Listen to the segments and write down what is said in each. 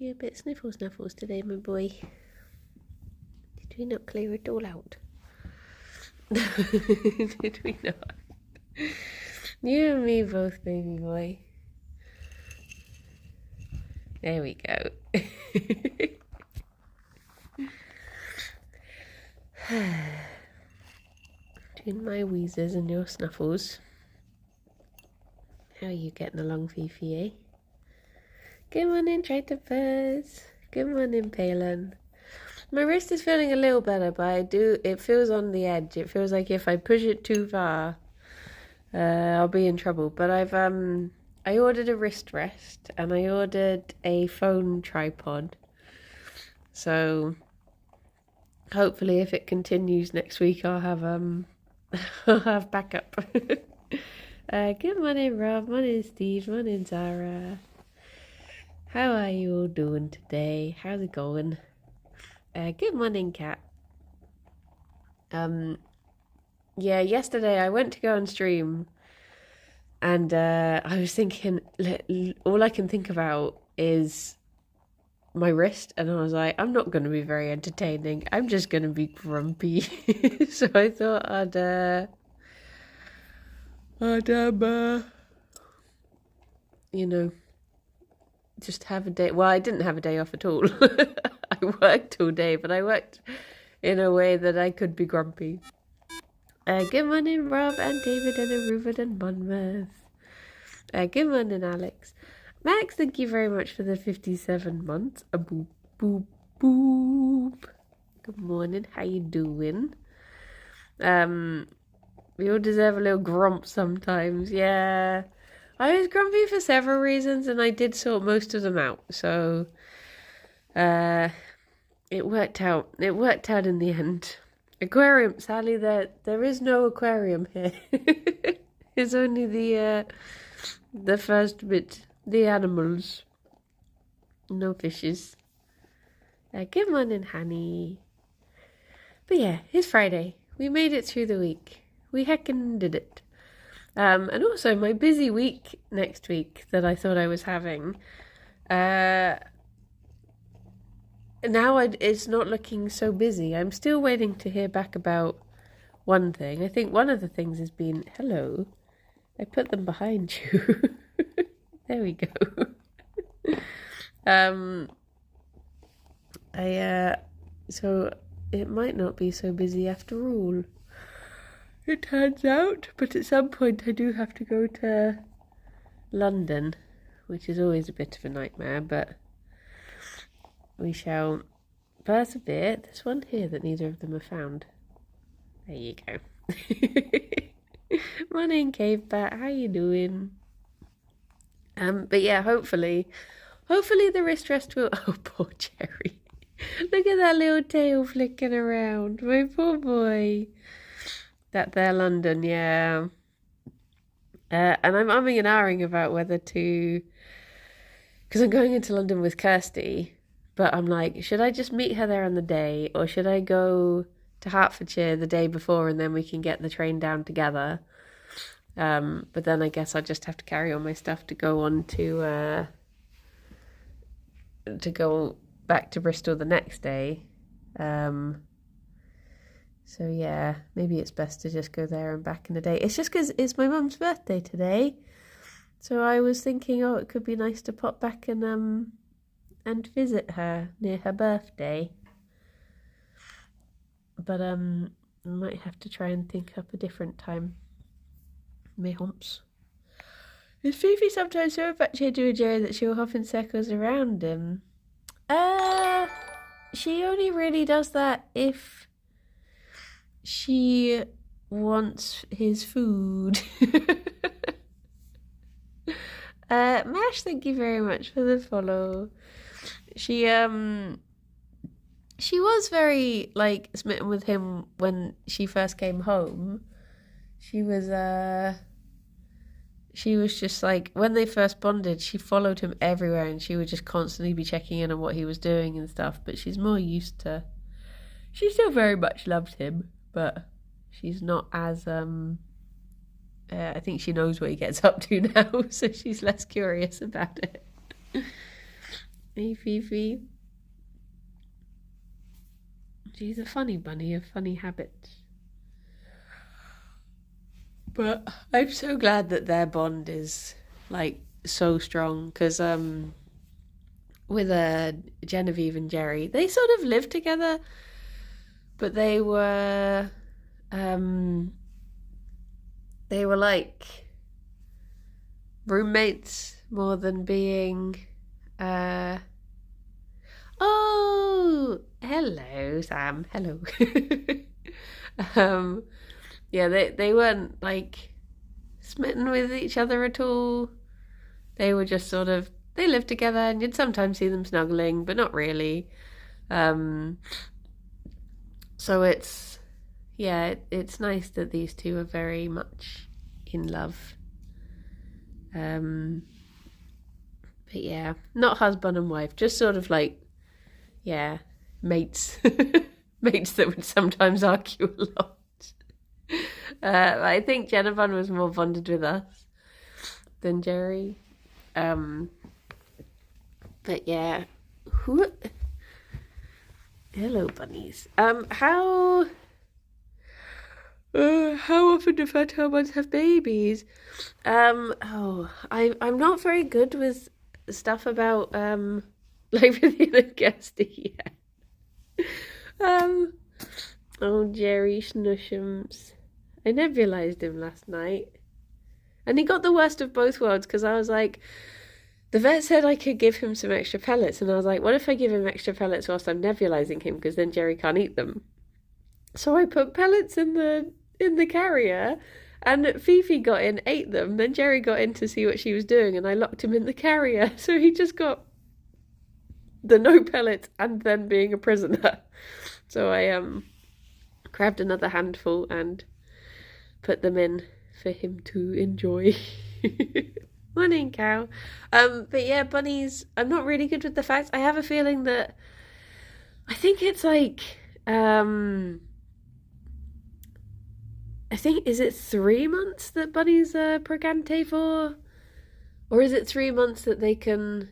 You a bit sniffles today, my boy. Did we not clear it all out? Did we not? You and me both, baby boy. There we go. Between my wheezes and your snuffles. How are you getting along, Fifi, eh? Good morning, Tritopus. Good morning, Palin. My wrist is feeling a little better, but it feels on the edge. It feels like if I push it too far, I'll be in trouble. But I ordered a wrist rest and I ordered a phone tripod. So hopefully if it continues next week, I'll have I'll have backup. Good morning, Rob. Morning, Steve. Morning, Zara. How are you all doing today? How's it going? Good morning, Kat. Yeah, yesterday I went to go and stream, and I was thinking, all I can think about is my wrist, and I was like, I'm not going to be very entertaining. I'm just going to be grumpy. So I thought just have a day. Well, I didn't have a day off at all. I worked all day, but I worked in a way that I could be grumpy. Good morning, Rob and David and Aruvad and Monmouth. Good morning, Alex. Max, thank you very much for the 57 months. A boop, boop, boop. Good morning. How you doing? We all deserve a little grump sometimes. Yeah. I was grumpy for several reasons, and I did sort most of them out. So, it worked out. It worked out in the end. Aquarium, Sally. There is no aquarium here. It's only the first bit, the animals. No fishes. Good morning, honey. But yeah, it's Friday. We made it through the week. We heckin' did it. And also my busy week next week that I thought I was having. Now it's not looking so busy. I'm still waiting to hear back about one thing. I think one of the things has been, hello, I put them behind you. There we go. So it might not be so busy after all. It turns out, but at some point I do have to go to London, which is always a bit of a nightmare, but we shall persevere. There's one here that neither of them have found. There you go. Morning, Cave Bat. How you doing? But yeah, hopefully the wrist rest will. Oh, poor Gerry. Look at that little tail flicking around. My poor boy. That there, London, yeah. And I'm umming and ahhing about whether to, because I'm going into London with Kirsty, but I'm like, should I just meet her there on the day, or should I go to Hertfordshire the day before and then we can get the train down together? But then I guess I'll just have to carry all my stuff to go on to go back to Bristol the next day. So yeah, maybe it's best to just go there and back in a day. It's just because it's my mum's birthday today. So I was thinking, it could be nice to pop back and visit her near her birthday. But I might have to try and think up a different time. Me humps. Is Fifi sometimes so affectionate to a Jerry that she'll hop in circles around him? She only really does that if she wants his food. Mash, thank you very much for the follow. She was very smitten with him when she first came home. She was just when they first bonded, she followed him everywhere and she would just constantly be checking in on what he was doing and stuff, but she's more used to, she still very much loves him, but she's not as I think she knows what he gets up to now, so she's less curious about it. Hey, Fifi. She's a funny bunny, a funny habit. But I'm so glad that their bond is like so strong because with Genevieve and Gerry, they sort of lived together, but um they were like roommates more than being uh oh, hello Sam, hello. um yeah, they weren't like smitten with each other at all. They were just sort of, they lived together and you'd sometimes see them snuggling, but not really. Um, so it's nice that these two are very much in love. But yeah, not husband and wife, just sort of like, yeah, mates. Mates that would sometimes argue a lot. I think Jennifer was more bonded with us than Gerry. But yeah, hello bunnies. How often do fertile ones have babies? I'm not very good with stuff about like with the guesty yet. Oh, Gerry Schnushums. I nebulized him last night. And he got the worst of both worlds because I was like, the vet said I could give him some extra pellets. And I was like, what if I give him extra pellets whilst I'm nebulizing him? Because then Gerry can't eat them. So I put pellets in the carrier and Fifi got in, ate them. Then Gerry got in to see what she was doing and I locked him in the carrier. So he just got the no pellets and then being a prisoner. So I grabbed another handful and put them in for him to enjoy. Morning, cow. But yeah, bunnies, I'm not really good with the facts. I have a feeling that I think it's like I think, is it 3 months that bunnies are pregante for? Or is it 3 months that they can...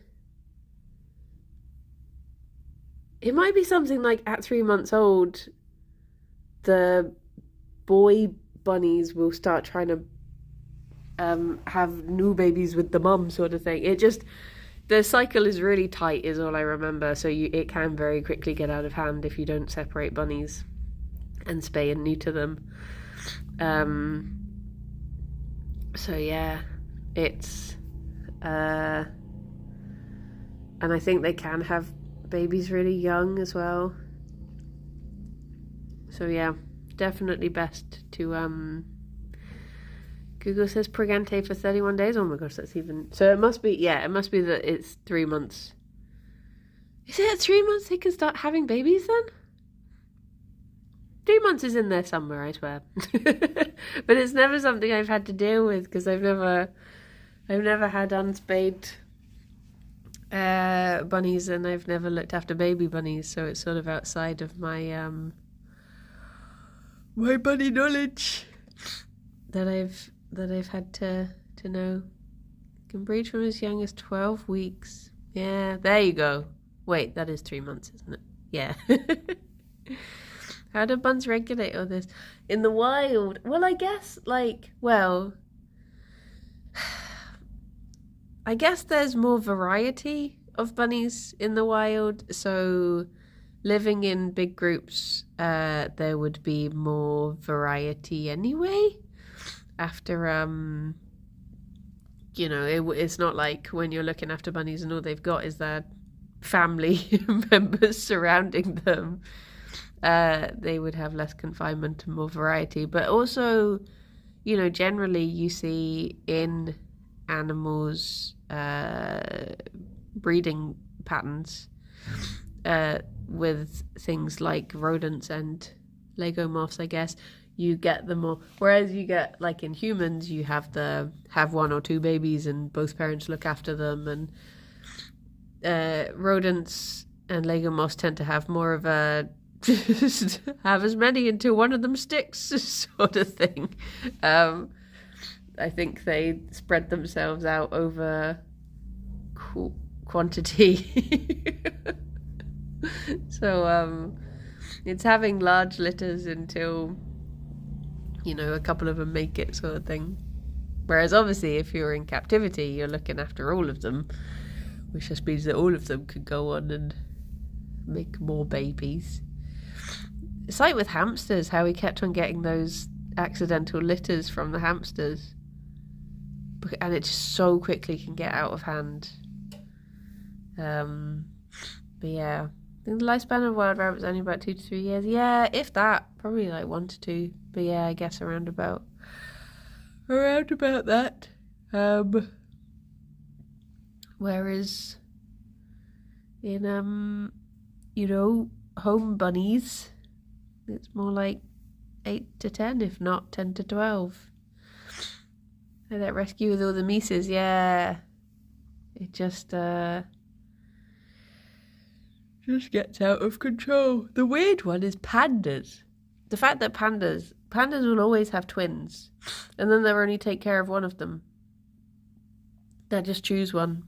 It might be something like at 3 months old, the boy bunnies will start trying to have new babies with the mum sort of thing. It just, the cycle is really tight is all I remember, so it can very quickly get out of hand if you don't separate bunnies and spay and neuter them. So yeah, it's and I think they can have babies really young as well. So yeah, definitely best to Google says pregante for 31 days. Oh my gosh, that's even... So it must be that it's 3 months. Is it at 3 months they can start having babies then? 3 months is in there somewhere, I swear. But it's never something I've had to deal with because I've never had unspayed bunnies and I've never looked after baby bunnies, so it's sort of outside of my my bunny knowledge that I've had to know. Can breed from as young as 12 weeks. Yeah, there you go. Wait, that is 3 months, isn't it? Yeah. How do buns regulate all this? In the wild? Well, I guess, I guess there's more variety of bunnies in the wild, so living in big groups, there would be more variety anyway. After, it's not like when you're looking after bunnies and all they've got is their family members surrounding them. They would have less confinement and more variety. But also, generally you see in animals breeding patterns with things like rodents and Lego moths, I guess. You get them more, whereas you get like in humans, you have 1 or 2 babies and both parents look after them, and rodents and Lego moths tend to have more of a just have as many until one of them sticks sort of thing. I think they spread themselves out over quantity. So it's having large litters until, you know, a couple of them make it, sort of thing. Whereas obviously if you're in captivity, you're looking after all of them, which just means that all of them could go on and make more babies. It's like with hamsters, how we kept on getting those accidental litters from the hamsters, and it just so quickly can get out of hand. But yeah, I think the lifespan of wild rabbits is only about 2 to 3 years. Yeah, if that, probably like 1 to 2. But yeah, I guess around about that. Whereas in you know, home bunnies, it's more like 8 to 10, if not 10 to 12. And that rescue with all the Mises, yeah, it just gets out of control. The weird one is pandas. The fact that pandas will always have twins, and then they'll only take care of one of them. They'll just choose one.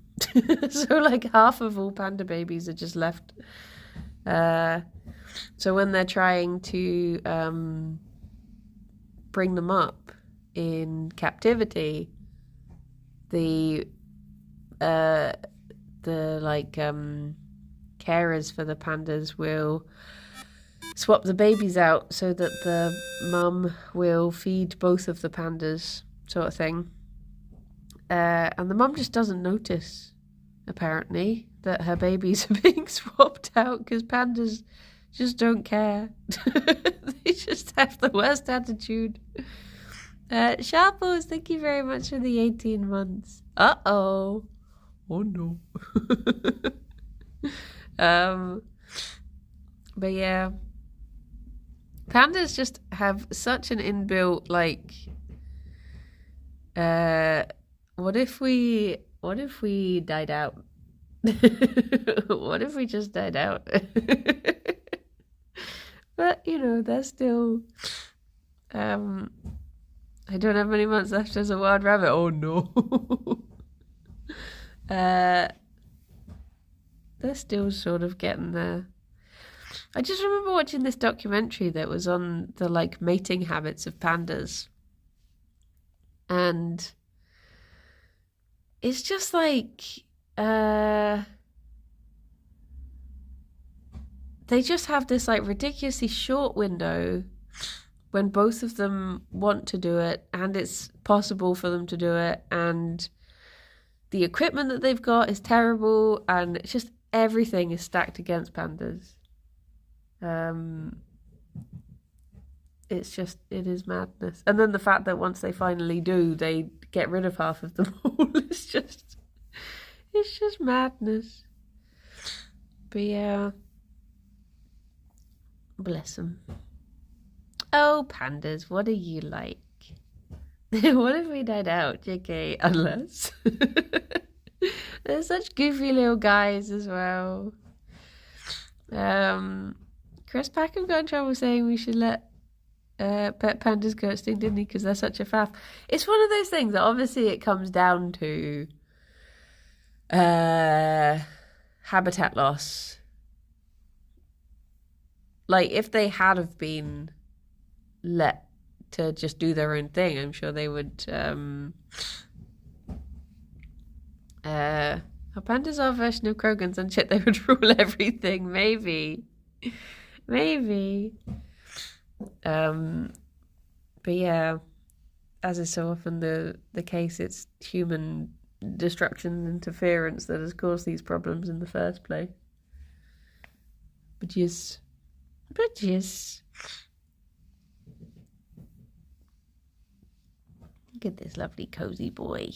So like half of all panda babies are just left. So when they're trying to bring them up in captivity, the carers for the pandas will swap the babies out so that the mum will feed both of the pandas, sort of thing. And the mum just doesn't notice, apparently, that her babies are being swapped out, because pandas just don't care. They just have the worst attitude. Sharples, thank you very much for the 18 months. Uh-oh. Oh no. But yeah, pandas just have such an inbuilt, like, what if we died out? What if we just died out? But you know, they're still I don't have many months left as a wild rabbit. Oh no. They're still sort of getting there. I just remember watching this documentary that was on the like mating habits of pandas, and it's just like they just have this like ridiculously short window when both of them want to do it, and it's possible for them to do it, and the equipment that they've got is terrible, and it's just everything is stacked against pandas. It is madness. And then the fact that once they finally do, they get rid of half of them all. It's just madness. But yeah, bless them. Oh, pandas, what are you like? What if we died out, JK? Unless. They're such goofy little guys as well. Chris Packham got in trouble saying we should let pet pandas go extinct, didn't he? Because they're such a faff. It's one of those things that obviously it comes down to habitat loss. Like, if they had have been let to just do their own thing, I'm sure they would. Our pandas are a version of Krogans and shit. They would rule everything. Maybe. But yeah, as is so often the case, it's human destruction and interference that has caused these problems in the first place. But yes. Look at this lovely cozy boy.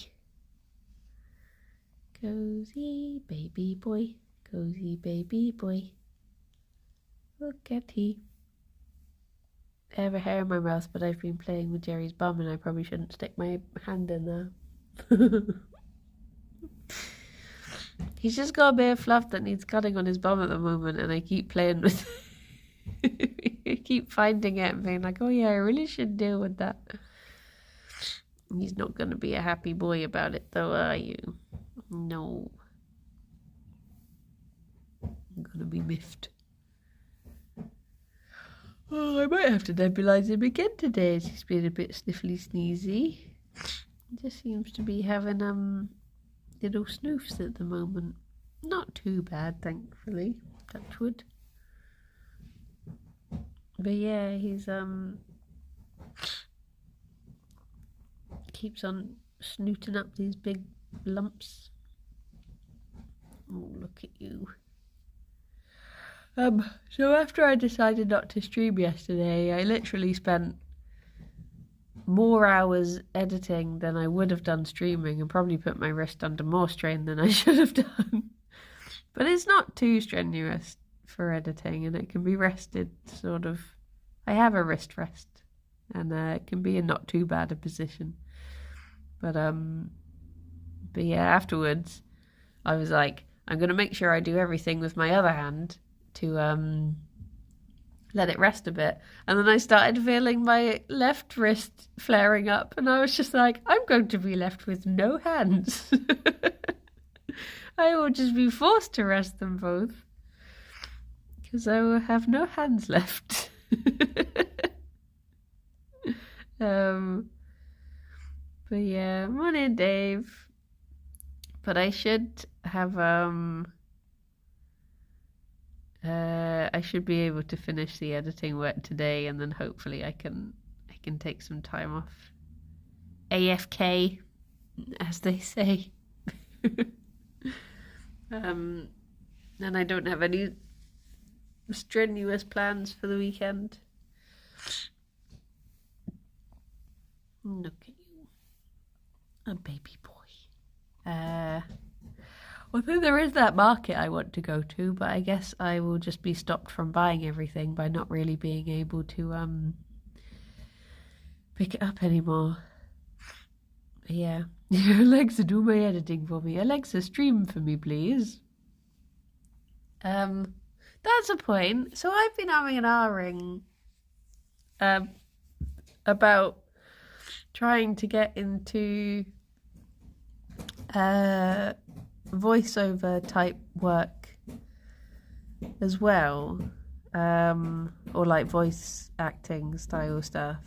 Cozy baby boy. Cozy baby boy. Look at he. I have a hair in my mouth, but I've been playing with Jerry's bum and I probably shouldn't stick my hand in there. He's just got a bit of fluff that needs cutting on his bum at the moment, and I keep playing with it. I keep finding it and being like, oh yeah, I really should deal with that. He's not going to be a happy boy about it though, are you? No. be miffed. Oh, I might have to nebulise him again today as he's been a bit sniffly sneezy. He just seems to be having little snoofs at the moment. Not too bad, thankfully. Touch wood. But yeah, he's keeps on snooting up these big lumps. Oh, look at you. So after I decided not to stream yesterday, I literally spent more hours editing than I would have done streaming and probably put my wrist under more strain than I should have done. But it's not too strenuous for editing, and it can be rested sort of. I have a wrist rest, and it can be in not too bad a position. But yeah, afterwards I was like, I'm gonna make sure I do everything with my other hand to let it rest a bit. And then I started feeling my left wrist flaring up, and I was just like, I'm going to be left with no hands. I will just be forced to rest them both because I will have no hands left. But yeah, morning, Dave. But I should have I should be able to finish the editing work today, and then hopefully I can take some time off. AFK, as they say. And I don't have any strenuous plans for the weekend. Look at you, a baby boy. Although there is that market I want to go to, but I guess I will just be stopped from buying everything by not really being able to pick it up anymore. But yeah, Alexa, do my editing for me. Alexa, stream for me, please. That's a point. So I've been having an R-ring about trying to get into voiceover type work as well, or like voice acting style stuff.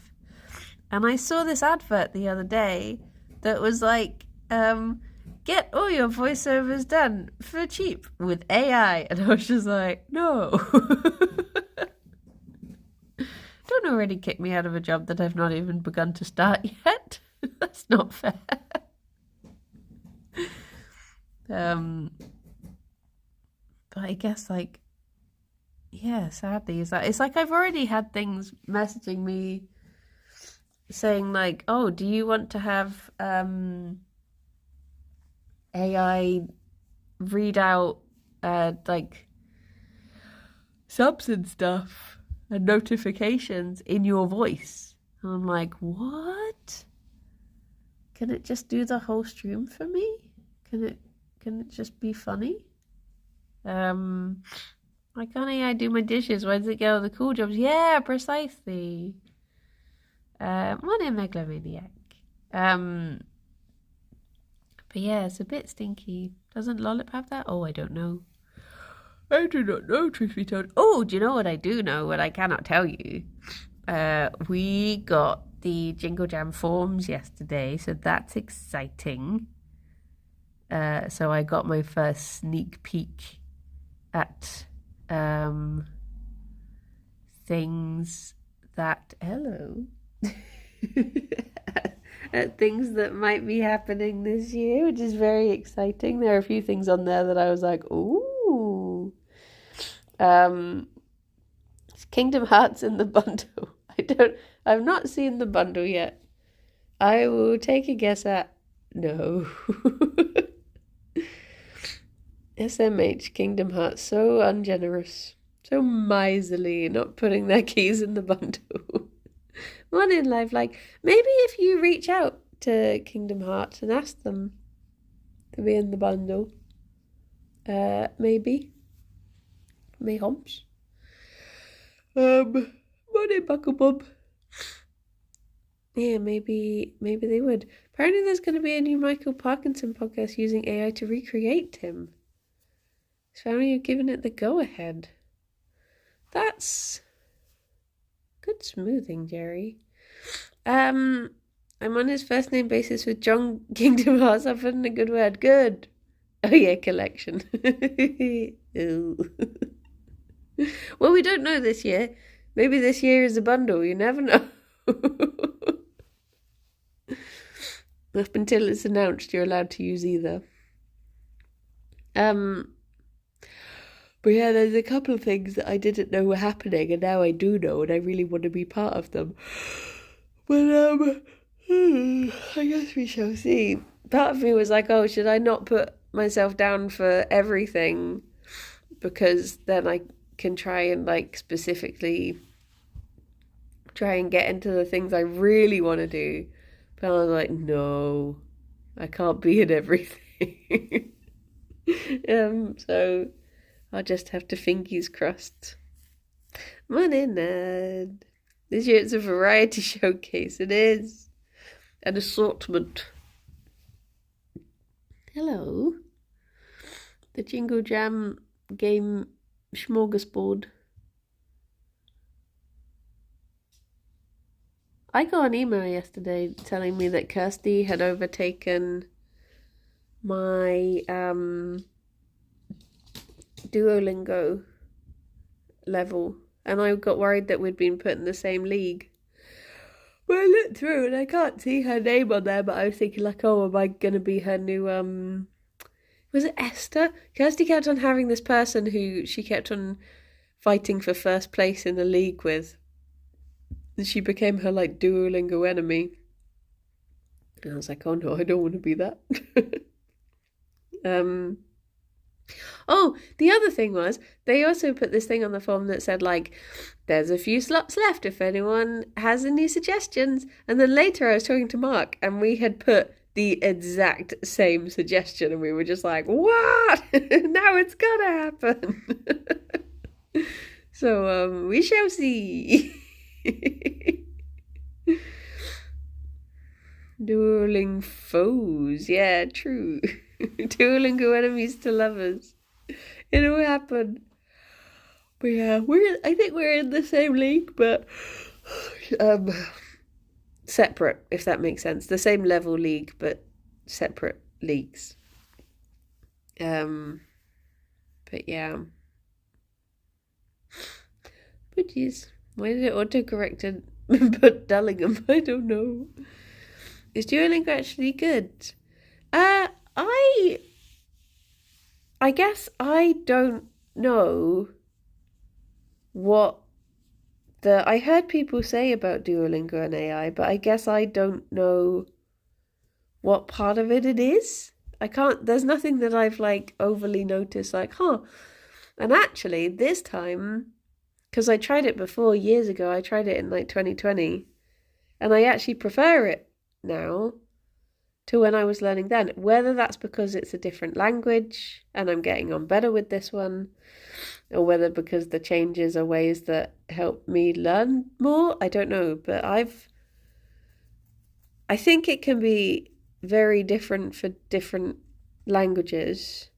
And I saw this advert the other day that was like, get all your voiceovers done for cheap with AI. And I was just like, no. Don't already kick me out of a job that I've not even begun to start yet. That's not fair. But I guess, like, yeah, sadly, it's like I've already had things messaging me saying like, oh, do you want to have AI read out like subs and stuff and notifications in your voice? And I'm like, what? Can it just do the whole stream for me? Can it just be funny? Why can't AI do my dishes? Why does it get all the cool jobs? Yeah, precisely. Morning, megalomaniac. But yeah, it's a bit stinky. Doesn't Lollip have that? Oh, I don't know. I do not know, truth be told. Oh, do you know what I do know? What I cannot tell you. We got the Jingle Jam forms yesterday, so that's exciting. So I got my first sneak peek at things that at things that might be happening this year, which is very exciting. There are a few things on there that I was like, ooh. Kingdom Hearts in the bundle. I've not seen the bundle yet. I will take a guess at no. SMH Kingdom Hearts, so ungenerous, so miserly, not putting their keys in the bundle. One in life, like, maybe if you reach out to Kingdom Hearts and ask them to be in the bundle, maybe. Mayhoms. Morning, Buckle Bob. Yeah, maybe they would. Apparently there's going to be a new Michael Parkinson podcast using AI to recreate him. His family have given it the go-ahead. That's good smoothing, Gerry. I'm on his first name basis with John Kingdom Hearts. I've put in a good word. Good. Oh yeah, collection. Well, we don't know this year. Maybe this year is a bundle. You never know. Up until it's announced, you're allowed to use either. But yeah, there's a couple of things that I didn't know were happening, and now I do know, and I really want to be part of them. But I guess we shall see. Part of me was like, oh, should I not put myself down for everything? Because then I can try and like specifically try and get into the things I really want to do. But I was like, no, I can't be in everything. So I'll just have to fingers crossed. Morning, Ned. This year it's a variety showcase. It is. An assortment. Hello. The Jingle Jam game smorgasbord. I got an email yesterday telling me that Kirsty had overtaken my Duolingo level, and I got worried that we'd been put in the same league. But I looked through and I can't see her name on there, but I was thinking like, oh, am I going to be her new, was it Esther? Kirsty kept on having this person who she kept on fighting for first place in the league with. And she became her like Duolingo enemy. And I was like, oh no, I don't want to be that. Oh, the other thing was, they also put this thing on the form that said, like, there's a few slots left if anyone has any suggestions. And then later I was talking to Mark, and we had put the exact same suggestion, and we were just like, what? Now it's gonna happen. So, we shall see. Dueling foes. Yeah, true. Duolingo enemies to lovers. It'll happen. But yeah, I think we're in the same league, but separate, if that makes sense. The same level league, but separate leagues. But yeah. But geez, why did it autocorrect and put Dullingham? I don't know. Is Duolingo actually good? I guess I don't know what I heard people say about Duolingo and AI, but I guess I don't know what part of it is. There's nothing that I've like overly noticed, like, and actually this time, because I tried it before years ago, I tried it in like 2020, and I actually prefer it now to when I was learning then. Whether that's because it's a different language and I'm getting on better with this one, or whether because the changes are ways that help me learn more, I don't know. But I think it can be very different for different languages.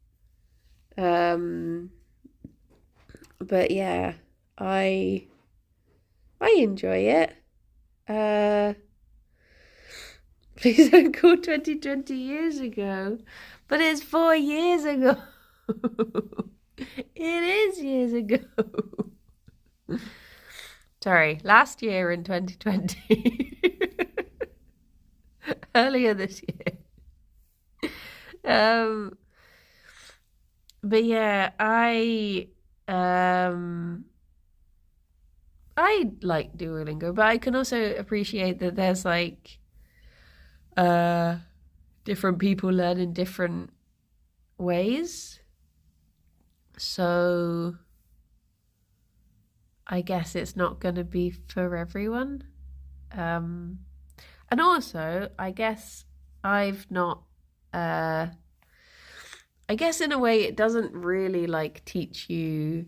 But yeah, I enjoy it. Please don't call 2020 years ago. But it's 4 years ago. It is years ago. Sorry, last year in 2020. Earlier this year. But yeah, I like Duolingo, but I can also appreciate that there's like different people learn in different ways. So I guess it's not going to be for everyone. And also, I guess I've not I guess in a way it doesn't really like teach you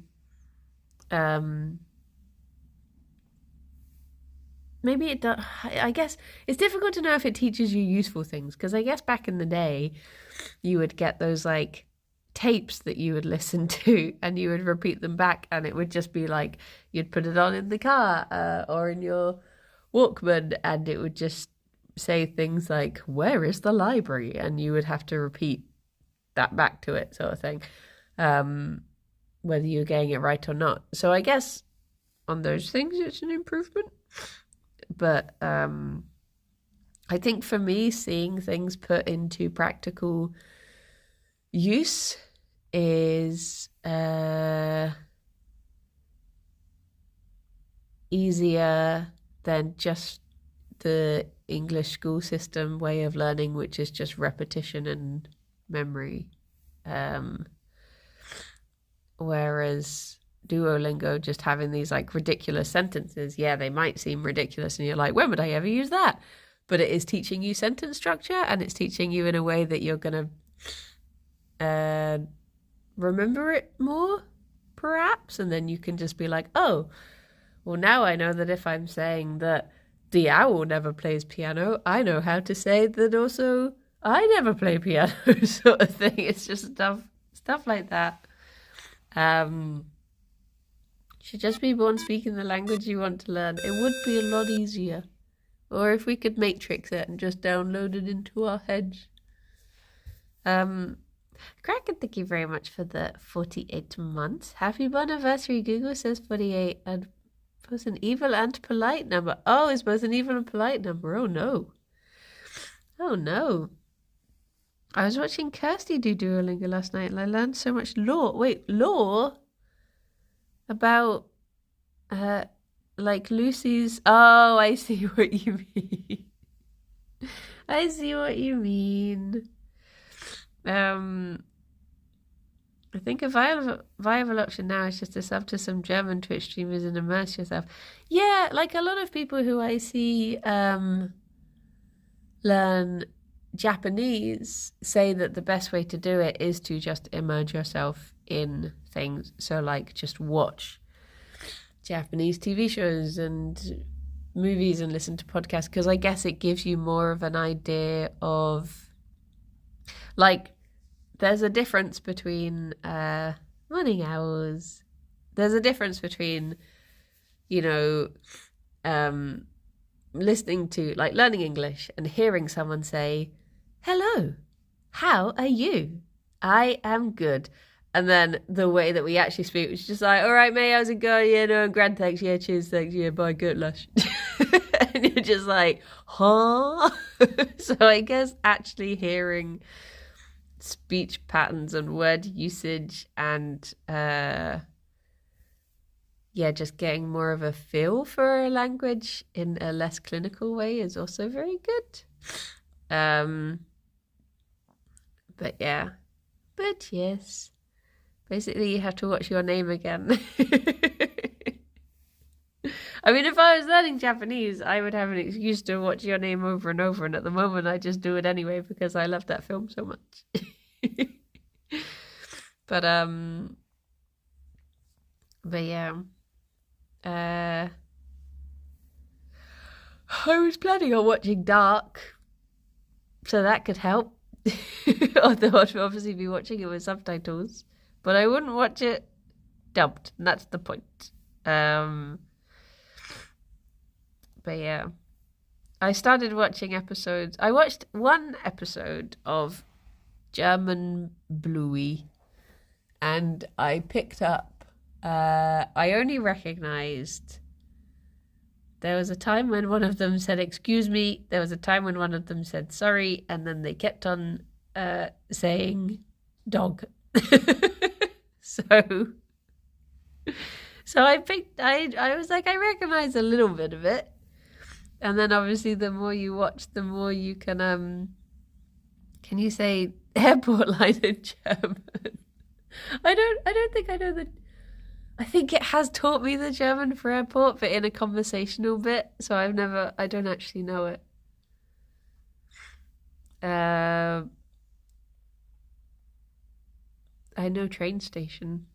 maybe it does. I guess it's difficult to know if it teaches you useful things, because I guess back in the day you would get those like tapes that you would listen to, and you would repeat them back, and it would just be like you'd put it on in the car or in your Walkman, and it would just say things like, "Where is the library?" and you would have to repeat that back to it, sort of thing, whether you're getting it right or not. So I guess on those things it's an improvement, but I think for me, seeing things put into practical use is easier than just the English school system way of learning, which is just repetition and memory. Whereas Duolingo, just having these like ridiculous sentences, yeah, they might seem ridiculous and you're like, when would I ever use that? But it is teaching you sentence structure, and it's teaching you in a way that you're going to remember it more, perhaps. And then you can just be like, oh, well, now I know that if I'm saying that the owl never plays piano, I know how to say that also I never play piano, sort of thing. It's just stuff like that. Should just be born speaking the language you want to learn. It would be a lot easier. Or if we could matrix it and just download it into our heads. Kraken, thank you very much for the 48 months. Happy anniversary. Google says 48 and both an evil and polite number. Oh, it's both an evil and polite number. Oh, no. Oh, no. I was watching Kirsty do Duolingo last night and I learned so much lore. Wait, lore? About, like Lucy's... Oh, I see what you mean. I see what you mean. I think a viable option now is just to sub to some German Twitch streamers and immerse yourself. Yeah, like a lot of people who I see learn Japanese say that the best way to do it is to just immerse yourself in things. So like just watch Japanese TV shows and movies and listen to podcasts, because I guess it gives you more of an idea of, like, there's a difference between morning hours. There's a difference between, you know, listening to, like, learning English and hearing someone say, hello, how are you? I am good. And then the way that we actually speak, which is just like, all right, mate, how's it going? Yeah, no, I'm grand, thanks. Yeah, cheers, thanks. Yeah, bye, good lush. And you're just like, huh? So I guess actually hearing speech patterns and word usage and, just getting more of a feel for a language in a less clinical way is also very good. But yes. Basically, you have to watch your name again. I mean, if I was learning Japanese, I would have an excuse to watch your name over and over. And at the moment, I just do it anyway because I love that film so much. But yeah. I was planning on watching Dark, so that could help. Although I'd obviously be watching it with subtitles. But I wouldn't watch it dubbed, and that's the point. But yeah. I started watching episodes. I watched one episode of German Bluey, and I picked up, I only recognized there was a time when one of them said, excuse me, there was a time when one of them said sorry, and then they kept on saying dog. So I picked, I was like, I recognize a little bit of it. And then obviously the more you watch, the more you can you say airport line in German? I don't think I know the, I think it has taught me the German for airport, but in a conversational bit. So I don't actually know it. I know train station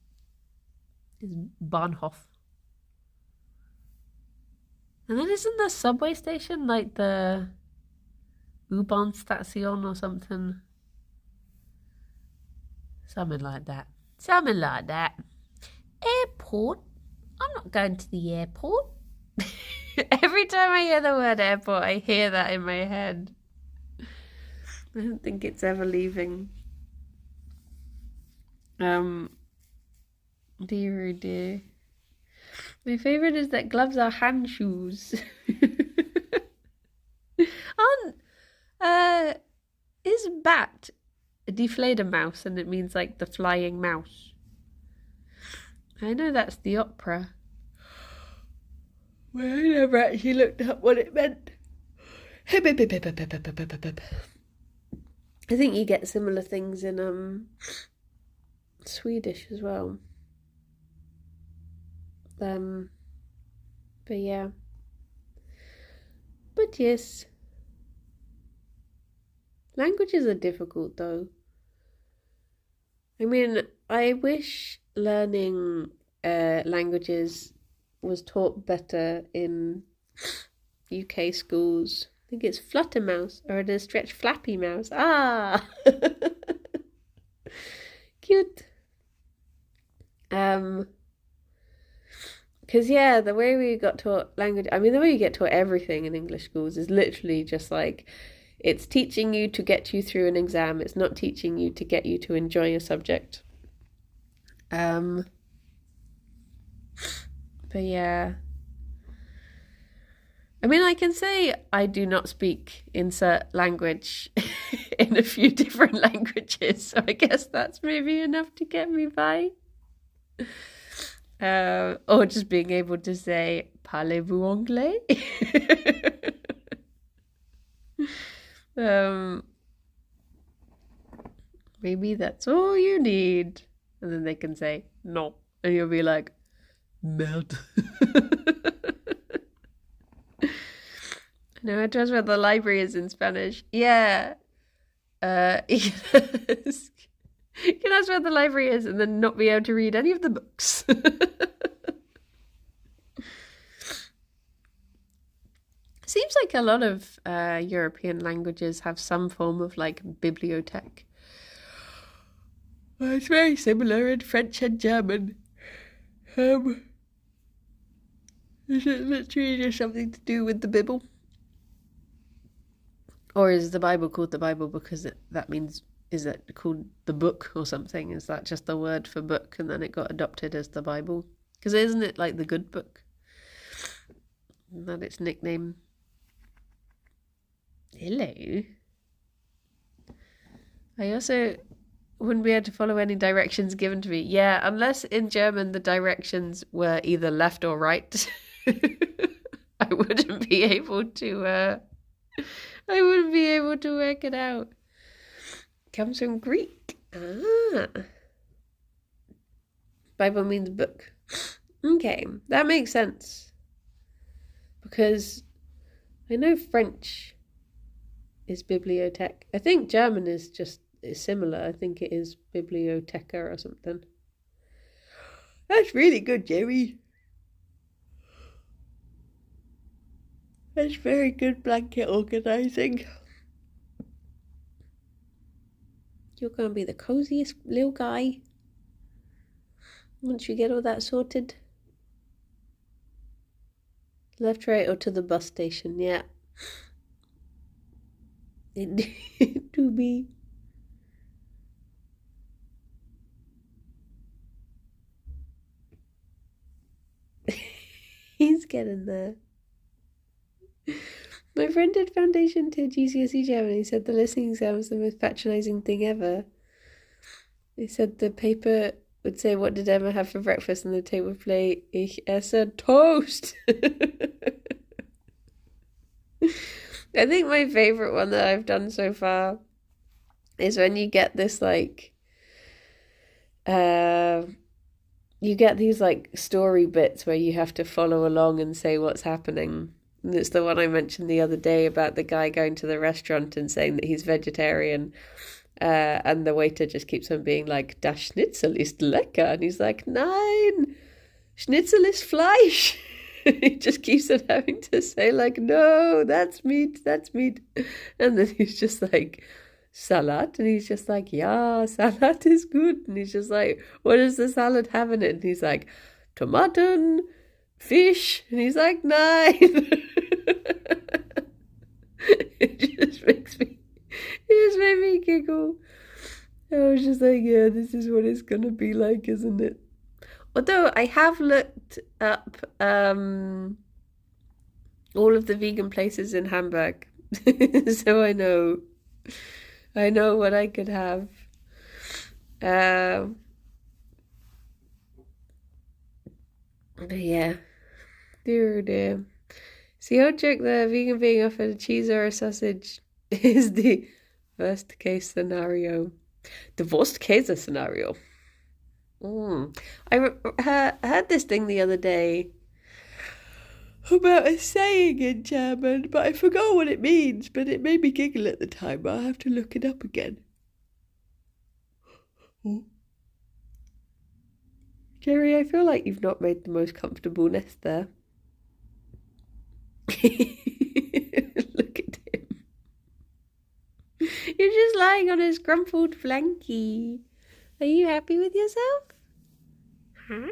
is Bahnhof. And then isn't the subway station like the U-Bahn Station or something? Something like that. Something like that. Airport? I'm not going to the airport. Every time I hear the word airport, I hear that in my head. I don't think it's ever leaving. Dear oh dear. My favourite is that gloves are hand shoes. Is bat a deflator mouse and it means like the flying mouse? I know that's the opera. Well, I never actually looked up what it meant. I think you get similar things in Swedish as well. But yeah. But yes. Languages are difficult though. I mean, I wish learning languages was taught better in UK schools. I think it's Fluttermouse, or it is Stretch Flappy Mouse. Ah! Cute. Because, yeah, the way we got taught language, I mean, the way you get taught everything in English schools is literally just like, it's teaching you to get you through an exam. It's not teaching you to get you to enjoy a subject. But yeah. I mean, I can say I do not speak insert language in a few different languages, so I guess that's maybe enough to get me by. Or just being able to say, parlez-vous anglais? Maybe that's all you need. And then they can say, no. And you'll be like, merde. No, it tells where the library is in Spanish. Yeah. You can ask where the library is and then not be able to read any of the books. Seems like a lot of European languages have some form of like bibliothèque. Well, it's very similar in French and German. Is it literally just something to do with the Bible? Or is the Bible called the Bible because that means, is it called the book or something? Is that just the word for book and then it got adopted as the Bible? Because isn't it like the good book? Isn't that its nickname? Hello. I also wouldn't be able to follow any directions given to me. Yeah, unless in German the directions were either left or right. I wouldn't be able to work it out. Comes from Greek. Ah. Bible means book. Okay, that makes sense. Because I know French is bibliothèque. I think German is similar. I think it is bibliotheca or something. That's really good, Gerry. That's very good blanket organising. You're going to be the coziest little guy once you get all that sorted. Left, right, or to the bus station, yeah. To be. He's getting there. My friend did foundation to GCSE German. He said the listening exam was the most patronising thing ever. He said the paper would say, "What did Emma have for breakfast?" and the tape would play, "Ich esse Toast." I think my favourite one that I've done so far is when you get this like, you get these like story bits where you have to follow along and say what's happening. And it's the one I mentioned the other day about the guy going to the restaurant and saying that he's vegetarian. And the waiter just keeps on being like, "Das Schnitzel ist lecker." And he's like, "Nein, Schnitzel ist Fleisch." He just keeps on having to say like, "No, that's meat, that's meat." And then he's just like, salad? And he's just like, yeah, salad is good. And he's just like, what does the salad have in it? And he's like, tomato, fish. And he's like, 9. It just made me giggle. I was just like, yeah, this is what it's gonna be like, isn't it? Although I have looked up all of the vegan places in Hamburg, so I know what I could have. But yeah, dear dear. See, old joke, the vegan being offered a cheese or a sausage is the worst case scenario. The worst case scenario. I heard this thing the other day about a saying in German, but I forgot what it means, but it made me giggle at the time. I'll have to look it up again. Gerry, I feel like you've not made the most comfortable nest there. Look at him. You're just lying on his crumpled blankie. Are you happy with yourself? Huh?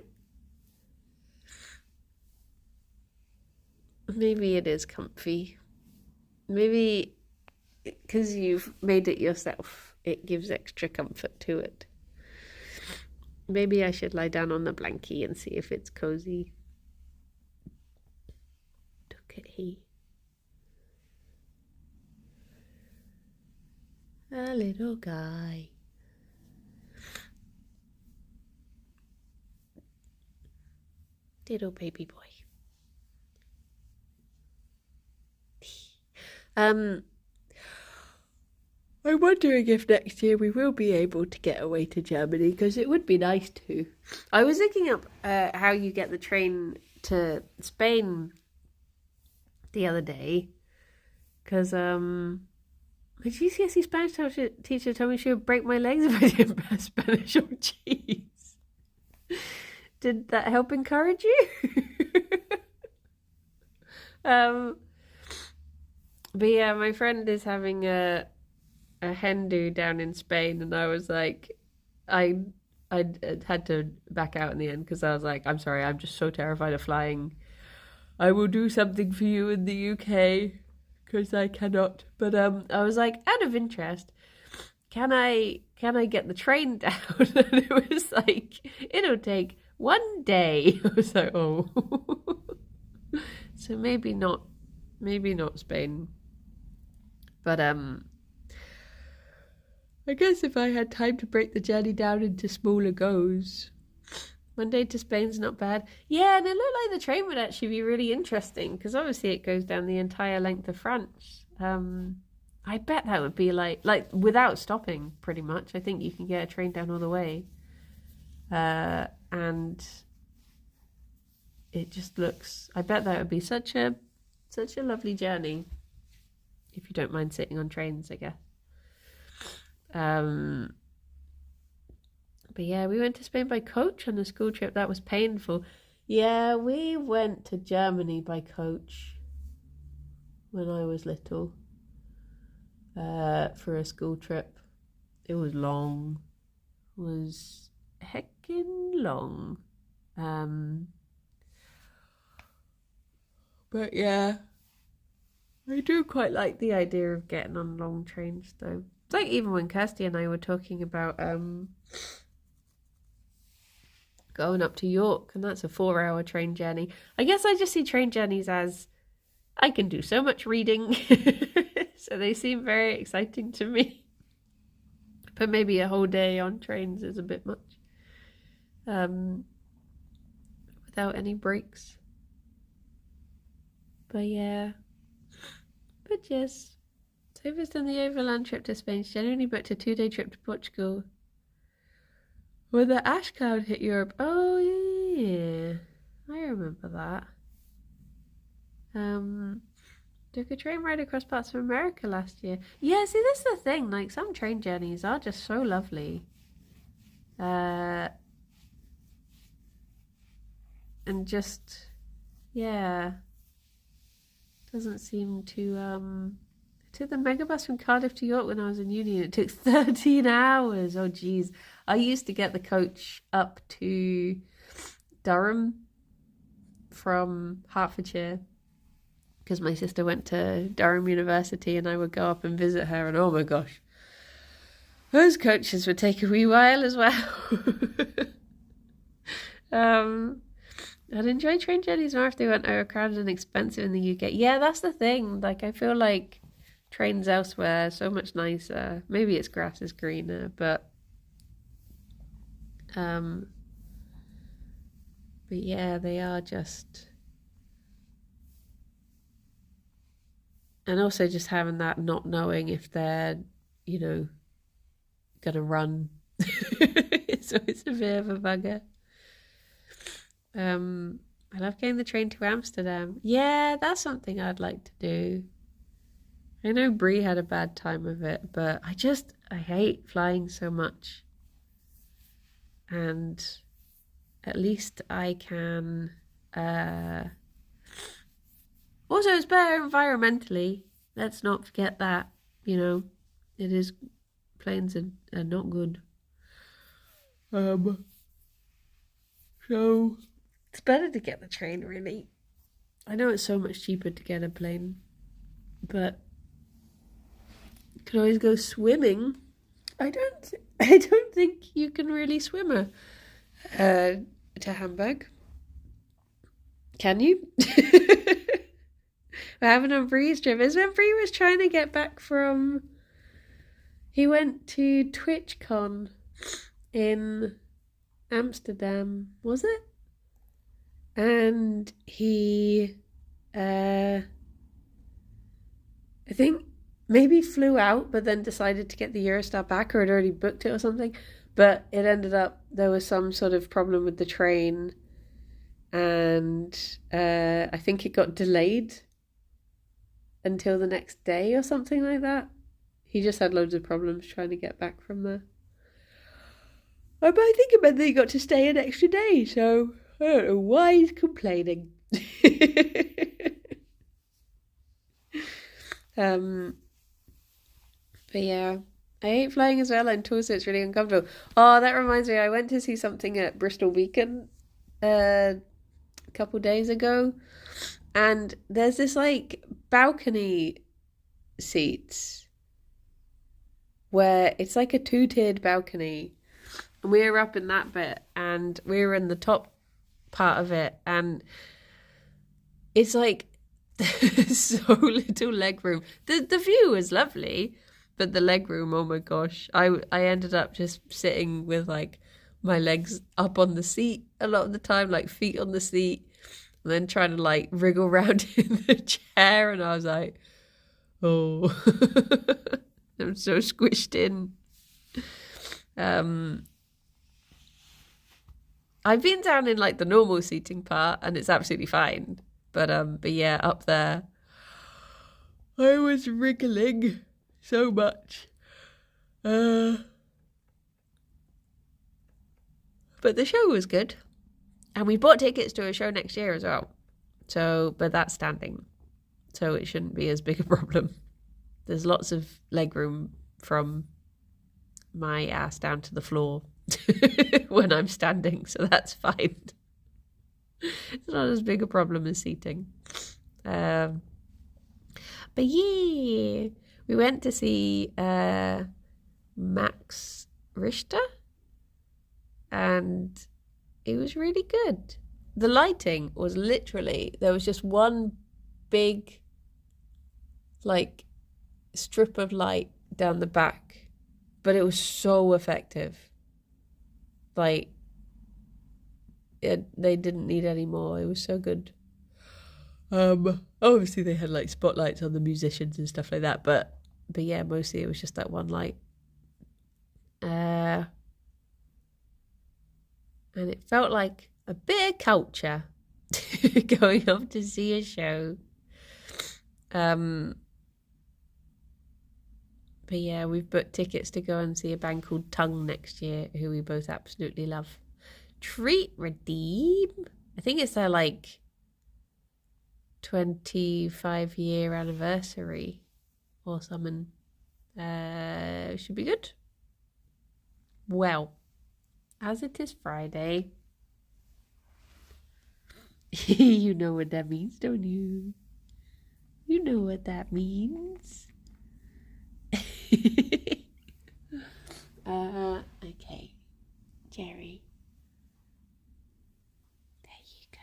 Maybe it is comfy. Maybe because you've made it yourself, it gives extra comfort to it. Maybe I should lie down on the blankie and see if it's cozy. Look at he. A little guy. Little baby boy. I'm wondering if next year we will be able to get away to Germany, because it would be nice to. I was looking up how you get the train to Spain the other day, because my GCSE Spanish teacher told me she would break my legs if I didn't pass Spanish or cheese. Did that help encourage you? But yeah, my friend is having a hen do down in Spain, and I was like, I had to back out in the end because I was like, I'm sorry, I'm just so terrified of flying. I will do something for you in the UK because I cannot. But I was like, out of interest, can I get the train down? And it was like, it'll take 1 day. I was like, oh. So maybe not Spain. But I guess if I had time to break the journey down into smaller goes, 1 day to Spain's not bad. Yeah, and it looked like the train would actually be really interesting because obviously it goes down the entire length of France. I bet that would be like without stopping, pretty much. I think you can get a train down all the way, and it just looks. I bet that would be such a lovely journey. If you don't mind sitting on trains, I guess. But yeah, we went to Spain by coach on a school trip. That was painful. Yeah, we went to Germany by coach when I was little, for a school trip. It was long. It was heckin' long. But yeah, I do quite like the idea of getting on long trains, though. It's like even when Kirsty and I were talking about going up to York, and that's a 4-hour train journey. I guess I just see train journeys as I can do so much reading, so they seem very exciting to me. But maybe a whole day on trains is a bit much, without any breaks. But yeah. But yes, Sophie's done the overland trip to Spain. She genuinely booked a 2-day trip to Portugal when the ash cloud hit Europe. Oh yeah, I remember that. Took a train ride across parts of America last year. Yeah, see, this is the thing. Like, some train journeys are just so lovely, and just, yeah, doesn't seem to took the megabus from Cardiff to York when I was in uni, and it took 13 hours. Oh, geez. I used to get the coach up to Durham from Hertfordshire because my sister went to Durham University, and I would go up and visit her, and oh my gosh, those coaches would take a wee while as well. I'd enjoy train journeys more if they weren't overcrowded and expensive in the UK. Yeah, that's the thing. Like, I feel like trains elsewhere are so much nicer. Maybe its grass is greener, but yeah, they are just. And also just having that not knowing if they're, gonna run. So it's a bit of a bugger. I love getting the train to Amsterdam. Yeah, that's something I'd like to do. I know Brie had a bad time of it, but I hate flying so much. And at least I can also, it's better environmentally. Let's not forget that. It is, planes are not good. So it's better to get the train, really. I know it's so much cheaper to get a plane, but you can always go swimming. I don't think you can really swim to Hamburg. Can you? We're having a Bree's trip. Is when Bree was trying to get back from. He went to TwitchCon in Amsterdam, was it? And he, I think maybe flew out, but then decided to get the Eurostar back, or had already booked it or something. But it ended up there was some sort of problem with the train, and I think it got delayed until the next day or something like that. He just had loads of problems trying to get back from there. But I think it meant that he got to stay an extra day, so I don't know why he's complaining. But yeah, I hate flying as well, and also it's really uncomfortable. Oh, that reminds me, I went to see something at Bristol Beacon a couple days ago, and there's this like balcony seats where it's like a 2-tiered balcony, and we were up in that bit, and we were in the top part of it, and it's like so little leg room. The view was lovely, but the leg room, oh my gosh, I ended up just sitting with like my legs up on the seat a lot of the time, like feet on the seat, and then trying to like wriggle around in the chair, and I was like, oh, I'm so squished in. I've been down in like the normal seating part, and it's absolutely fine. But yeah, up there, I was wriggling so much. But the show was good, and we bought tickets to a show next year as well. So, but that's standing, so it shouldn't be as big a problem. There's lots of legroom from my ass down to the floor when I'm standing, so that's fine. It's not as big a problem as seating. But yeah, we went to see Max Richter, and it was really good. The lighting was literally, there was just one big like strip of light down the back, but it was so effective. Like they didn't need any more. It was so good. Obviously they had like spotlights on the musicians and stuff like that, but yeah, mostly it was just that one light. And it felt like a bit of culture going up to see a show. But yeah, we've booked tickets to go and see a band called Tongue next year, who we both absolutely love. Treat Redeem. I think it's their like 25-year anniversary or something. Should be good. Well, as it is Friday, you know what that means, don't you? You know what that means. Okay, Gerry. There you go.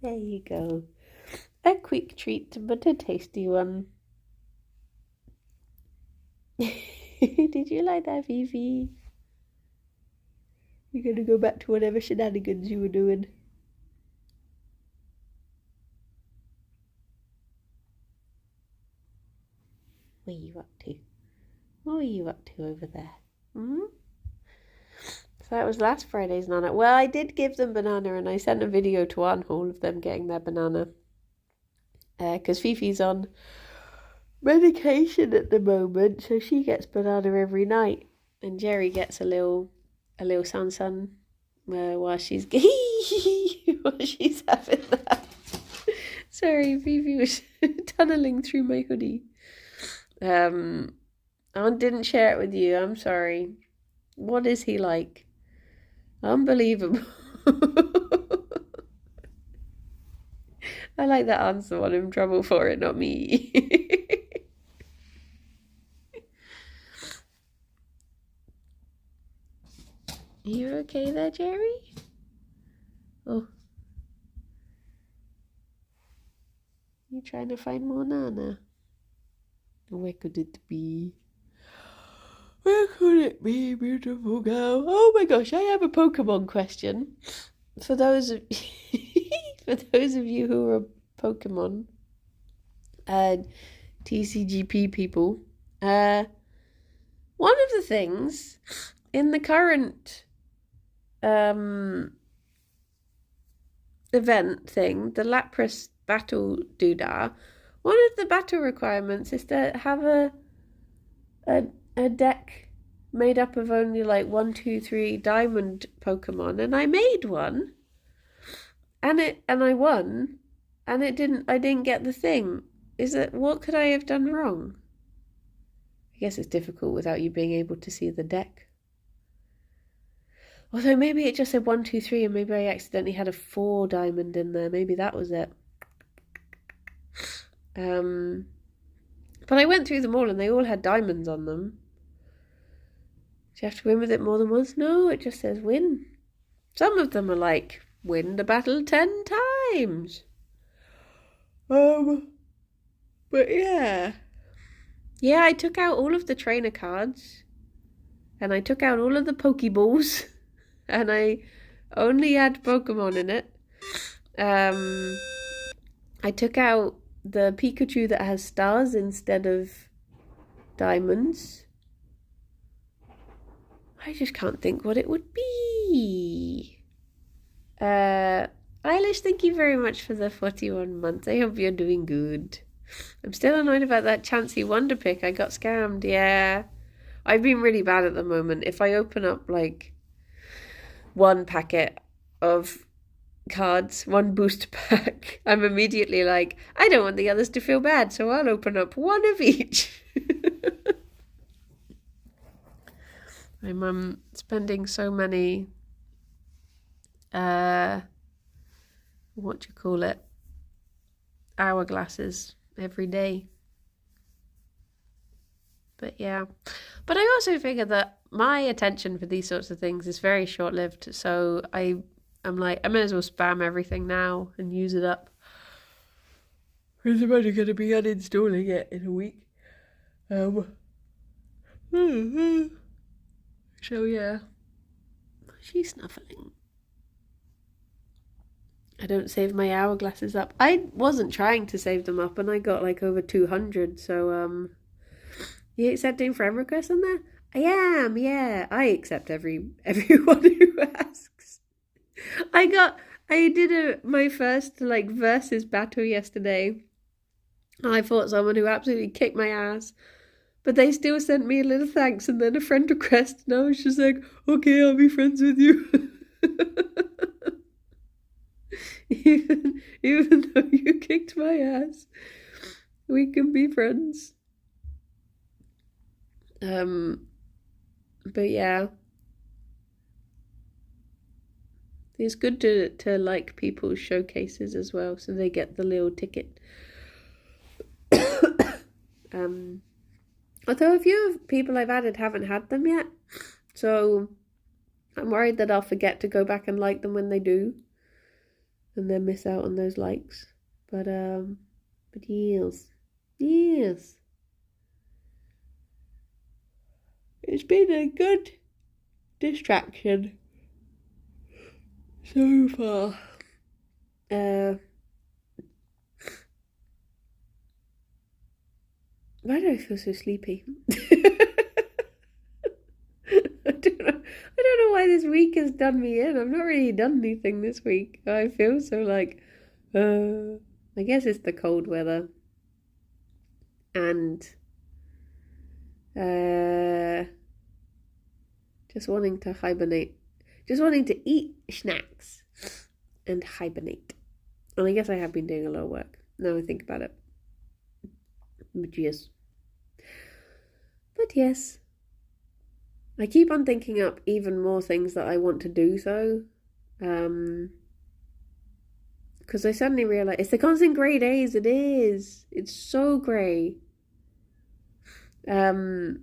There you go. A quick treat, but a tasty one. Did you like that, Fifi? You're gonna go back to whatever shenanigans you were doing. What are you up to? What are you up to over there? So that was last Friday's Nana. Well, I did give them banana, and I sent a video to Arnhall of them getting their banana. Because Fifi's on medication at the moment, so she gets banana every night, and Gerry gets a little sun while she's while she's having that. Sorry, Fifi was tunneling through my hoodie. I didn't share it with you. I'm sorry. What is he like? Unbelievable. I like that answer. I'm in trouble for it, not me. You okay there, Gerry? Oh. You trying to find more Nana? Where could it be? Where could it be, beautiful girl? Oh my gosh, I have a Pokemon question. For those of you who are Pokemon and TCGP people, one of the things in the current event thing, the Lapras battle doodah, one of the battle requirements is to have a deck made up of only like 1, 2, 3 diamond Pokemon, and I made one, and I won, and I didn't get the thing. What could I have done wrong? I guess it's difficult without you being able to see the deck. Although maybe it just said 1, 2, 3, and maybe I accidentally had a 4 diamond in there. Maybe that was it. But I went through them all, and they all had diamonds on them. Do you have to win with it more than once? No, it just says win. Some of them are like, win the battle 10 times. But yeah. Yeah, I took out all of the trainer cards. And I took out all of the Pokeballs. And I only had Pokemon in it. I took out the Pikachu that has stars instead of diamonds. I just can't think what it would be. Eilish, thank you very much for the 41 months. I hope you're doing good. I'm still annoyed about that Chansey Wonder Pick. I got scammed, yeah. I've been really bad at the moment. If I open up like one packet of cards, one booster pack, I'm immediately like, I don't want the others to feel bad, so I'll open up one of each. I'm spending so many hourglasses every day. But yeah. But I also figure that my attention for these sorts of things is very short-lived, so I'm like, I may as well spam everything now and use it up. Because I'm only going to be uninstalling it in a week. So yeah. She's snuffling. I don't save my hourglasses up. I wasn't trying to save them up and I got like over 200, so you accepting friend requests on there? I am, yeah. I accept everyone who asks. I did my first like versus battle yesterday. I fought someone who absolutely kicked my ass. But they still sent me a little thanks and then a friend request, and I was just like, okay, I'll be friends with you. even though you kicked my ass, we can be friends. But yeah, it's good to like people's showcases as well, so they get the little ticket. Although a few people I've added haven't had them yet, so I'm worried that I'll forget to go back and like them when they do, and then miss out on those likes. But yes. It's been a good distraction so far. Why do I feel so sleepy? I don't know why this week has done me in. I've not really done anything this week. I feel so like, I guess it's the cold weather. And, just wanting to hibernate. Just wanting to eat snacks and hibernate. And I guess I have been doing a lot of work, now I think about it. But yes. I keep on thinking up even more things that I want to do though. Because I suddenly realise it's the constant grey days, it is. It's so grey. But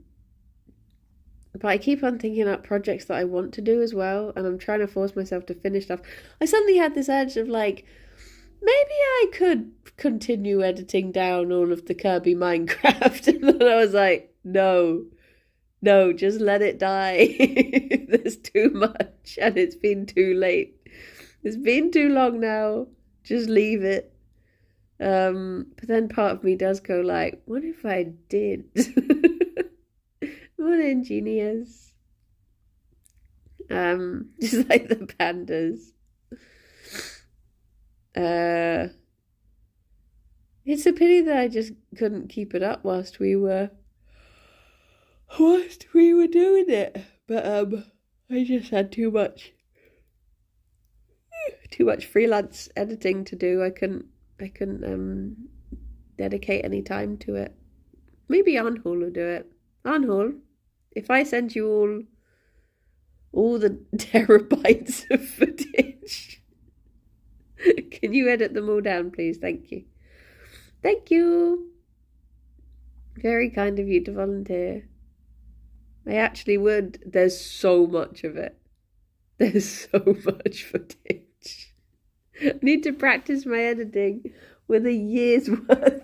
I keep on thinking up projects that I want to do as well, and I'm trying to force myself to finish stuff. I suddenly had this urge of like, maybe I could continue editing down all of the Kirby Minecraft. And then I was like, no, just let it die. There's too much and it's been too late. It's been too long now. Just leave it. But then part of me does go like, what if I did? What ingenious. Just like the pandas. It's a pity that I just couldn't keep it up whilst we were doing it. But I just had too much freelance editing to do. I couldn't dedicate any time to it. Maybe Arnhall will do it. Arnhall, if I send you all the terabytes of footage, can you edit them all down, please? Thank you. Thank you. Very kind of you to volunteer. I actually would. There's so much of it. There's so much footage. I need to practice my editing with a year's worth.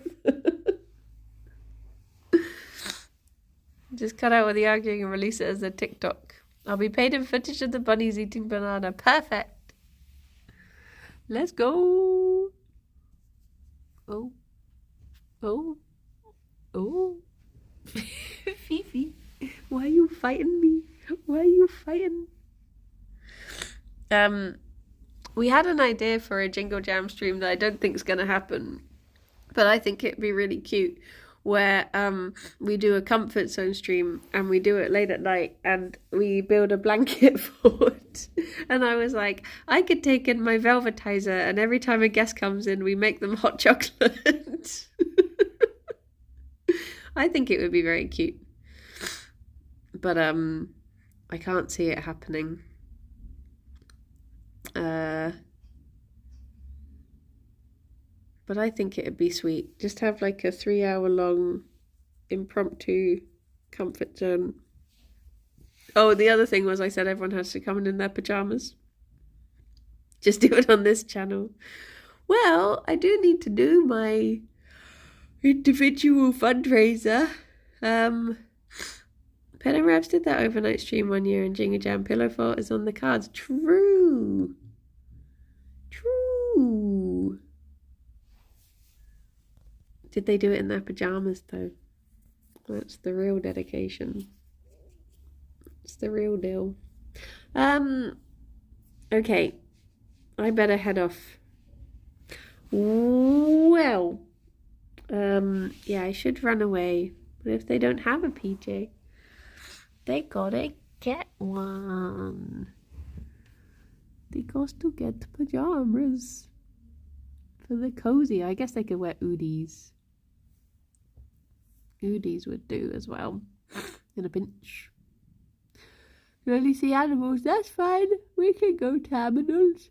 Just cut out all the arguing and release it as a TikTok. I'll be paid in footage of the bunnies eating banana. Perfect. Let's go. Oh. Fifi, why are you fighting me? Why are you fighting? We had an idea for a Jingle Jam stream that I don't think is going to happen, but I think it'd be really cute, where we do a comfort zone stream and we do it late at night and we build a blanket fort. And I was like, I could take in my velvetizer and every time a guest comes in, we make them hot chocolate. I think it would be very cute. But I can't see it happening. But I think it'd be sweet. Just have like a 3-hour long impromptu comfort zone. Oh, the other thing was I said everyone has to come in their pajamas. Just do it on this channel. Well, I do need to do my individual fundraiser. Pen and Revs did that overnight stream one year and Ginger Jam Pillow Fort is on the cards. True. True. Did they do it in their pajamas though? That's the real dedication. It's the real deal. Okay. I better head off. Well, yeah, I should run away. But if they don't have a PJ, they gotta get one. They got to get pajamas for the cozy. I guess they could wear Oodies. Oodies would do as well, in a pinch. You only see animals, that's fine. We can go to aminals.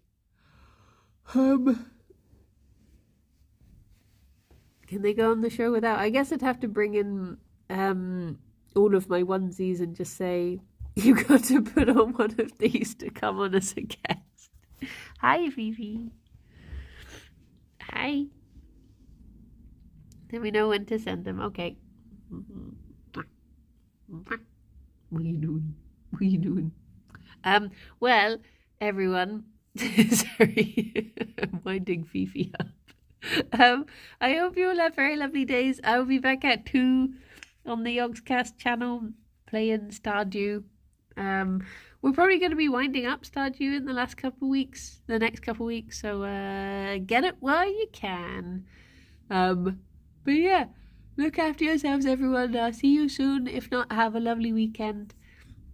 Can they go on the show without? I guess I'd have to bring in all of my onesies and just say, you got to put on one of these to come on as a guest. Hi, Fifi. Hi. Let me know when to send them. Okay. What are you doing? What are you doing? Well, everyone, sorry, I'm winding Fifi up. I hope you all have very lovely days. I will be back at 2 on the Yogscast channel playing Stardew. We're probably going to be winding up Stardew in the next couple of weeks, so get it while you can. But yeah, look after yourselves, everyone. See you soon. If not, have a lovely weekend.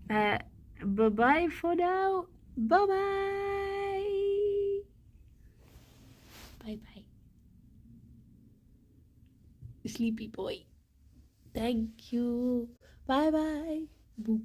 Bye-bye for now. Bye-bye. Bye-bye. Sleepy boy. Thank you. Bye-bye. Boop.